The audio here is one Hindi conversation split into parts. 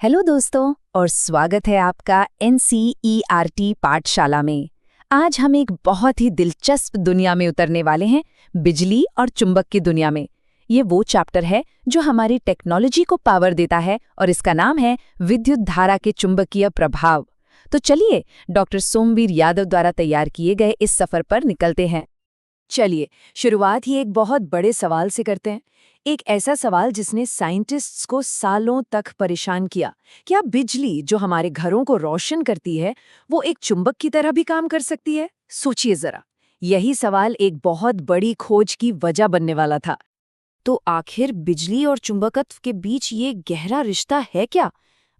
हेलो दोस्तों और स्वागत है आपका NCERT पाठशाला में। आज हम एक बहुत ही दिलचस्प दुनिया में उतरने वाले हैं, बिजली और चुंबक की दुनिया में। ये वो चैप्टर है जो हमारी टेक्नोलॉजी को पावर देता है और इसका नाम है विद्युत धारा के चुंबकीय प्रभाव। तो चलिए डॉक्टर सोमवीर यादव द्वारा तैयार किए गए इस सफर पर निकलते हैं। चलिए शुरुआत ही एक बहुत बड़े सवाल से करते हैं। एक ऐसा सवाल जिसने साइंटिस्ट्स को सालों तक परेशान किया। क्या बिजली जो हमारे घरों को रोशन करती है वो एक चुंबक की तरह भी काम कर सकती है? सोचिए जरा। यही सवाल एक बहुत बड़ी खोज की वजह बनने वाला था। तो आखिर बिजली और चुंबकत्व के बीच ये गहरा रिश्ता है क्या?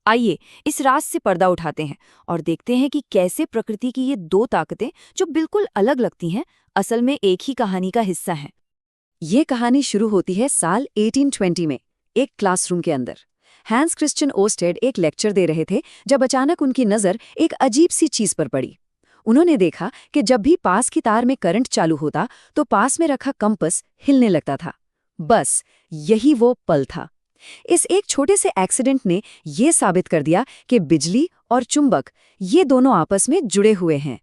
आइए इस राज से पर्दा उठाते हैं और देखते हैं कि कैसे प्रकृति की ये दो ताकतें जो बिल्कुल अलग लगती हैं असल में एक ही कहानी का हिस्सा हैं। ये कहानी शुरू होती है साल 1820 में, एक क्लासरूम के अंदर। हैंस क्रिश्चियन ओस्टेड एक लेक्चर दे रहे थे जब अचानक उनकी नज़र एक अजीब सी चीज पर पड़ी। उन्होंने देखा कि जब भी पास की तार में करंट चालू होता तो पास में रखा कंपास हिलने लगता था। बस यही वो पल था। इस एक छोटे से एक्सीडेंट ने ये साबित कर दिया कि बिजली और चुंबक ये दोनों आपस में जुड़े हुए हैं।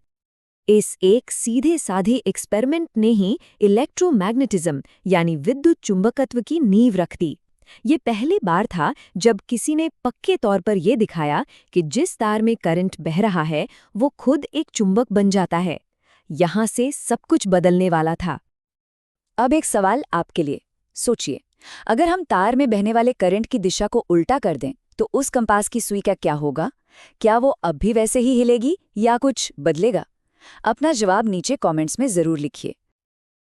इस एक सीधे साधे एक्सपेरिमेंट ने ही इलेक्ट्रोमैग्नेटिज्म यानी विद्युत चुंबकत्व की नींव रख दी। ये पहली बार था जब किसी ने पक्के तौर पर यह दिखाया कि जिस तार में करंट बह रहा है वो खुद एक चुंबक बन जाता है। यहाँ से सब कुछ बदलने वाला था। अब एक सवाल आपके लिए। सोचिए, अगर हम तार में बहने वाले करंट की दिशा को उल्टा कर दें तो उस कंपास की सुई का क्या होगा? क्या वो अब भी वैसे ही हिलेगी या कुछ बदलेगा? अपना जवाब नीचे कमेंट्स में जरूर लिखिए।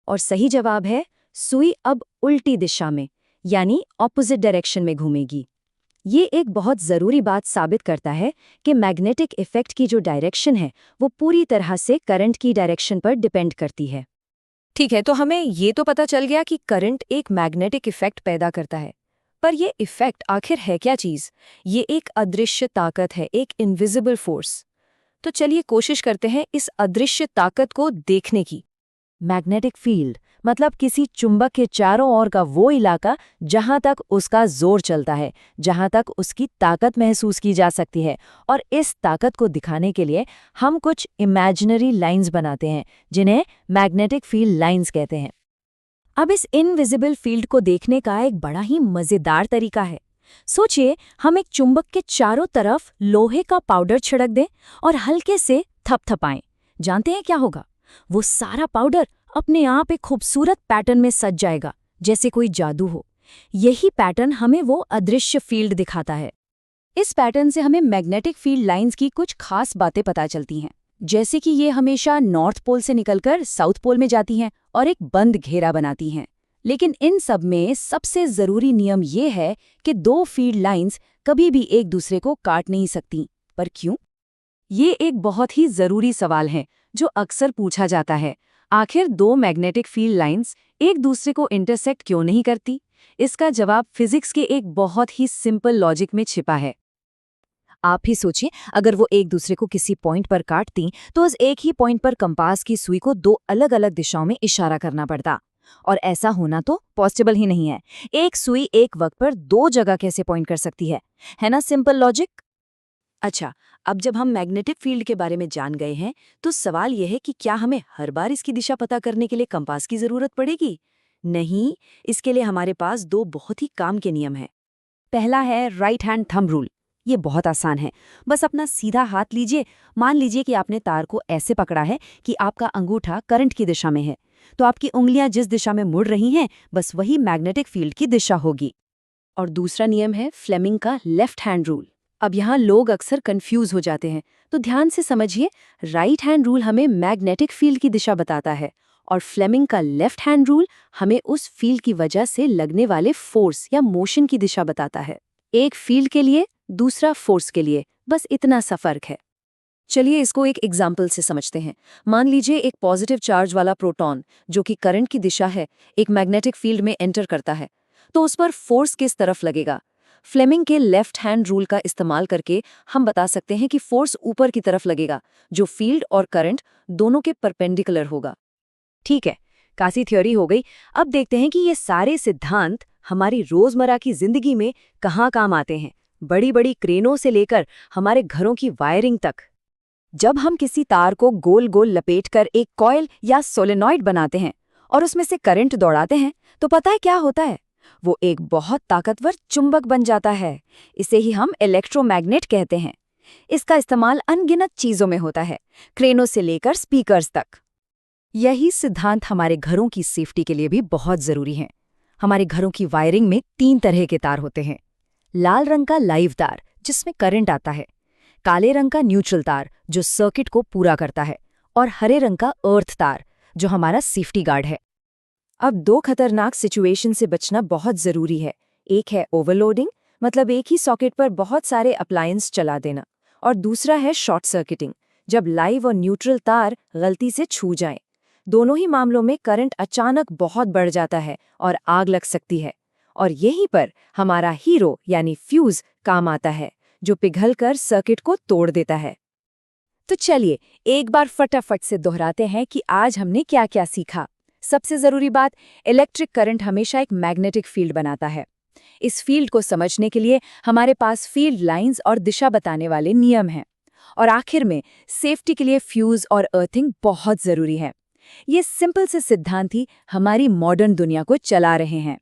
और सही जवाब है सुई अब उल्टी दिशा में यानी ऑपोजिट डायरेक्शन में घूमेगी। ये एक बहुत जरूरी बात साबित करता है कि मैग्नेटिक इफेक्ट की जो डायरेक्शन है वो पूरी तरह से करंट की डायरेक्शन पर डिपेंड करती है। ठीक है, तो हमें ये तो पता चल गया कि करंट एक मैग्नेटिक इफेक्ट पैदा करता है, पर ये इफेक्ट आखिर है क्या चीज? ये एक अदृश्य ताकत है, एक इनविजिबल फोर्स। तो चलिए कोशिश करते हैं इस अदृश्य ताकत को देखने की। मैग्नेटिक फील्ड मतलब किसी चुंबक के चारों ओर का वो इलाका जहां तक उसका जोर चलता है, जहां तक उसकी ताकत महसूस की जा सकती है। और इस ताकत को दिखाने के लिए हम कुछ इमेजिनरी लाइंस बनाते हैं जिन्हें मैग्नेटिक फील्ड लाइंस कहते हैं। अब इस इनविजिबल फील्ड को देखने का एक बड़ा ही मजेदार तरीका है। सोचिए, हम एक चुंबक के चारों तरफ लोहे का पाउडर छिड़क दें और हल्के से थपथपाएं। जानते हैं क्या होगा? वो सारा पाउडर अपने आप एक खूबसूरत पैटर्न में सज जाएगा, जैसे कोई जादू हो। यही पैटर्न हमें वो अदृश्य फील्ड दिखाता है। इस पैटर्न से हमें मैग्नेटिक फील्ड लाइंस की कुछ खास बातें पता चलती हैं, जैसे कि ये हमेशा नॉर्थ पोल से निकलकर साउथ पोल में जाती हैं और एक बंद घेरा बनाती हैं। लेकिन इन सब में सबसे जरूरी नियम ये है कि दो फील्ड लाइंस कभी भी एक दूसरे को काट नहीं सकती। पर क्यों? ये एक बहुत ही जरूरी सवाल है जो अक्सर पूछा जाता है। आखिर दो मैग्नेटिक फील्ड लाइंस एक दूसरे को इंटरसेक्ट क्यों नहीं करती? इसका जवाब फिजिक्स के एक बहुत ही सिंपल लॉजिक में छिपा है। आप ही सोचिए, अगर वो एक दूसरे को किसी पॉइंट पर काटती तो उस एक ही पॉइंट पर कंपास की सुई को दो अलग अलग दिशाओं में इशारा करना पड़ता, और ऐसा होना तो पॉसिबल ही नहीं है। एक सुई एक वक्त पर दो जगह कैसे पॉइंट कर सकती है ना? Simple logic. अच्छा, अब जब हम मैग्नेटिक फील्ड के बारे में जान गए हैं तो सवाल यह है कि क्या हमें हर बार इसकी दिशा पता करने के लिए कंपास की जरूरत पड़ेगी? नहीं, इसके लिए हमारे पास दो बहुत ही काम के नियम हैं। पहला है राइट हैंड थंब रूल। ये बहुत आसान है। बस अपना सीधा हाथ लीजिए। मान लीजिए कि आपने तार को ऐसे पकड़ा है कि आपका अंगूठा करंट की दिशा में है, तो आपकी उंगलियां जिस दिशा में मुड़ रही हैं बस वही मैग्नेटिक फील्ड की दिशा होगी। और दूसरा नियम है फ्लेमिंग का लेफ्ट हैंड रूल। अब यहाँ लोग अक्सर कंफ्यूज हो जाते हैं, तो ध्यान से समझिए। राइट हैंड रूल हमें मैग्नेटिक फील्ड की दिशा बताता है और फ्लेमिंग का लेफ्ट हैंड रूल हमें उस फील्ड की वजह से लगने वाले फोर्स या मोशन की दिशा बताता है। एक फील्ड के लिए, दूसरा फोर्स के लिए, बस इतना सा फर्क है। चलिए इसको एक एग्जाम्पल से समझते हैं। मान लीजिए एक पॉजिटिव चार्ज वाला प्रोटॉन जो कि करंट की दिशा है एक मैग्नेटिक फील्ड में एंटर करता है, तो उस पर फोर्स किस तरफ लगेगा? फ्लेमिंग के लेफ्ट हैंड रूल का इस्तेमाल करके हम बता सकते हैं कि फोर्स ऊपर की तरफ लगेगा, जो फील्ड और करंट दोनों के परपेंडिकुलर होगा। ठीक है, कासी थ्योरी हो गई। अब देखते हैं कि ये सारे सिद्धांत हमारी रोजमर्रा की जिंदगी में कहाँ काम आते हैं। बड़ी बड़ी क्रेनों से लेकर हमारे घरों की वायरिंग तक। जब हम किसी तार को गोल गोल लपेटकर एक कॉइल या सोलेनॉइड बनाते हैं और उसमें से करंट दौड़ाते हैं, तो पता है क्या होता है? वो एक बहुत ताकतवर चुंबक बन जाता है। इसे ही हम इलेक्ट्रोमैग्नेट कहते हैं। इसका इस्तेमाल अनगिनत चीजों में होता है, क्रेनों से लेकर स्पीकर्स तक। यही सिद्धांत हमारे घरों की सेफ्टी के लिए भी बहुत जरूरी है। हमारे घरों की वायरिंग में 3 तरह के तार होते हैं। लाल रंग का लाइव तार, जिसमें करंट आता है, काले रंग का न्यूट्रल तार, जो सर्किट को पूरा करता है, और हरे रंग का अर्थ तार, जो हमारा सेफ्टी गार्ड है। अब 2 खतरनाक सिचुएशन से बचना बहुत जरूरी है। एक है ओवरलोडिंग, मतलब एक ही सॉकेट पर बहुत सारे अप्लायंस चला देना, और दूसरा है शॉर्ट सर्किटिंग, जब लाइव और न्यूट्रल तार गलती से छू जाएं। दोनों ही मामलों में करंट अचानक बहुत बढ़ जाता है और आग लग सकती है। और यहीं पर हमारा हीरो यानी फ्यूज काम आता है, जो पिघलकर सर्किट को तोड़ देता है। तो चलिए एक बार फटाफट से दोहराते हैं कि आज हमने क्या क्या सीखा। सबसे जरूरी बात, इलेक्ट्रिक करंट हमेशा एक मैग्नेटिक फील्ड बनाता है। इस फील्ड को समझने के लिए हमारे पास फील्ड लाइंस और दिशा बताने वाले नियम हैं। और आखिर में सेफ्टी के लिए फ्यूज और अर्थिंग बहुत जरूरी है। ये सिंपल से सिद्धांत ही हमारी मॉडर्न दुनिया को चला रहे हैं।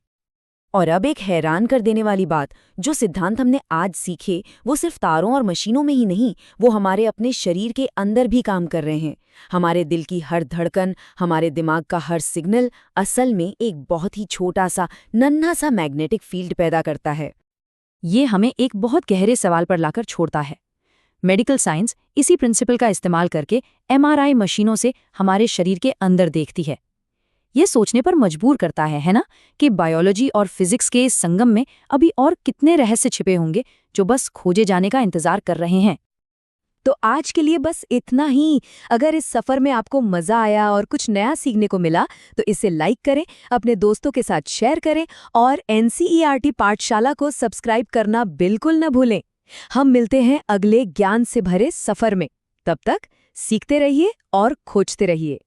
और अब एक हैरान कर देने वाली बात, जो सिद्धांत हमने आज सीखे वो सिर्फ तारों और मशीनों में ही नहीं, वो हमारे अपने शरीर के अंदर भी काम कर रहे हैं। हमारे दिल की हर धड़कन, हमारे दिमाग का हर सिग्नल असल में एक बहुत ही छोटा सा नन्हा सा मैग्नेटिक फील्ड पैदा करता है। ये हमें एक बहुत गहरे सवाल पर लाकर छोड़ता है। मेडिकल साइंस इसी प्रिंसिपल का इस्तेमाल करके MRI मशीनों से हमारे शरीर के अंदर देखती है। ये सोचने पर मजबूर करता है ना, कि बायोलॉजी और फिजिक्स के इस संगम में अभी और कितने रहस्य छिपे होंगे जो बस खोजे जाने का इंतजार कर रहे हैं। तो आज के लिए बस इतना ही। अगर इस सफर में आपको मजा आया और कुछ नया सीखने को मिला तो इसे लाइक करें, अपने दोस्तों के साथ शेयर करें और NCERT पाठशाला को सब्सक्राइब करना बिल्कुल न भूलें। हम मिलते हैं अगले ज्ञान से भरे सफर में। तब तक सीखते रहिए और खोजते रहिए।